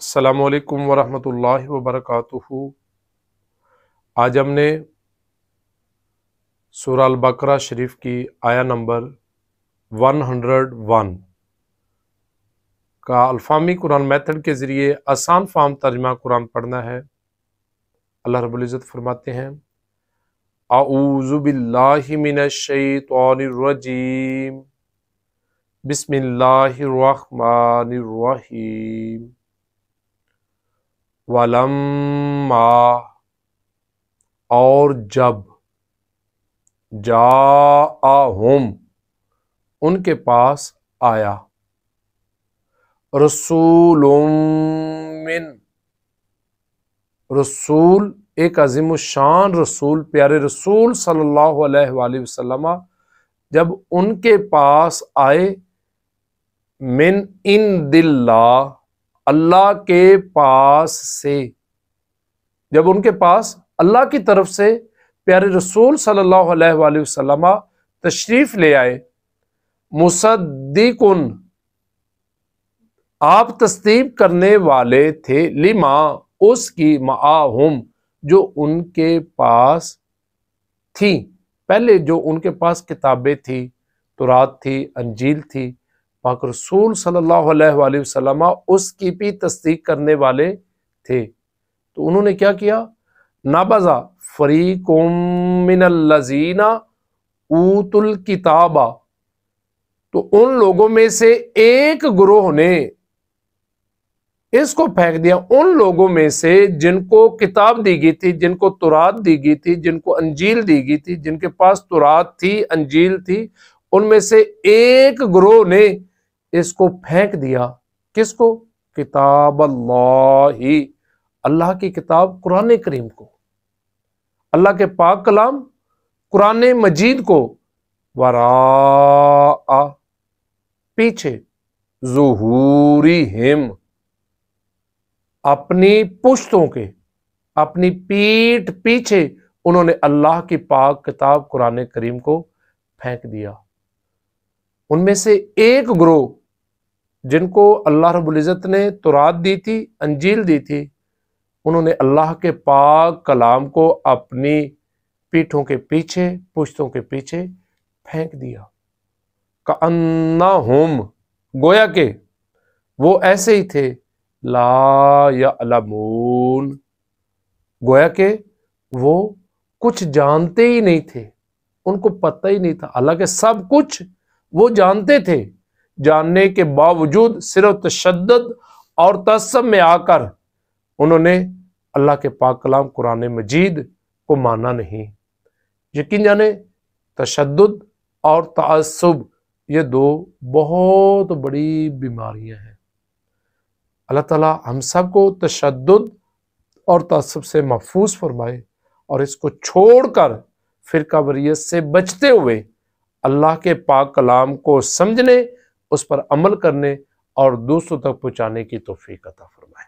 अस्सलामुअलैकुम वरहमतुल्लाहि वबरकातुहू। आज हमने सूरह अल बकरा शरीफ की आया नंबर 101 का अल्फामी कुरान मेथड के ज़रिए आसान फाहम तर्जुमा कुरान पढ़ना है। अल्लाह रब्बुल इज़्ज़त फरमाते हैं, आऊज़ु बिल्लाहि मिनश शैतानिर रजीम, बिस्मिल्लाहिर रहमानिर रहीम। वलम्मा, और जब, जाअहुम, उनके पास आया, रसूलुम मिन, रसूल एक अज़ीमुश्शान रसूल प्यारे रसूल सल्लल्लाहु अलैहि वसल्लम जब उनके पास आए, मिन इंदिल्ला, अल्लाह के पास से, जब उनके पास अल्लाह की तरफ से प्यारे रसूल सल्लल्लाहु अलैहि वसल्लम तशरीफ ले आए, मुसद्दिकुन, आप तस्दीक करने वाले थे, लिमा, उसकी, माहुम, जो उनके पास थी, पहले जो उनके पास किताबें थी, तौरात थी, अंजील थी। पाक रसूल सल्लल्लाहु अलैहि वसल्लम उसकी भी तस्दीक करने वाले थे। तो उन्होंने क्या किया, नाबज़ा फरीकुम मिनल्लज़ीना ऊतुल किताबा, तो उन लोगों में से एक ग्रोह ने इसको फेंक दिया, उन लोगों में से जिनको किताब दी गई थी, जिनको तौरात दी गई थी, जिनको अंजील दी गई थी, जिनके पास तौरात थी, अंजील थी, उनमें से एक ग्रोह ने इसको फेंक दिया। किसको? किताब अल्लाही, अल्लाह की किताब कुरान करीम को, अल्लाह के पाक कलाम कुरान मजीद को, वरा, पीछे, ज़ुहूरिहिम, अपनी पुश्तों के, अपनी पीठ पीछे उन्होंने अल्लाह की पाक किताब कुरान करीम को फेंक दिया। उनमें से एक ग्रोह जिनको अल्लाह रब्बुल इज़्ज़त ने तौरात दी थी, अंजील दी थी, उन्होंने अल्लाह के पाक कलाम को अपनी पीठों के पीछे, पुश्तों के पीछे फेंक दिया। कअन्नहुम, गोया के वो ऐसे ही थे, ला यअलमून, गोया के वो कुछ जानते ही नहीं थे, उनको पता ही नहीं था। हालांकि सब कुछ वो जानते थे, जानने के बावजूद सिर्फ तशद्दुद और तअस्सुब में आकर उन्होंने अल्लाह के पाक कलाम कुरान मजीद को माना नहीं। यकीन जाने तशद्दुद और तअस्सुब ये दो बहुत बड़ी बीमारियां हैं। अल्लाह ताला हम सबको तशद्दुद और तअस्सुब से महफूज फरमाए और इसको छोड़कर फिरका वरीयत से बचते हुए अल्लाह के पाक कलाम को समझने, उस पर अमल करने और दूसरों तक पहुँचाने की तौफीक अता फरमाए।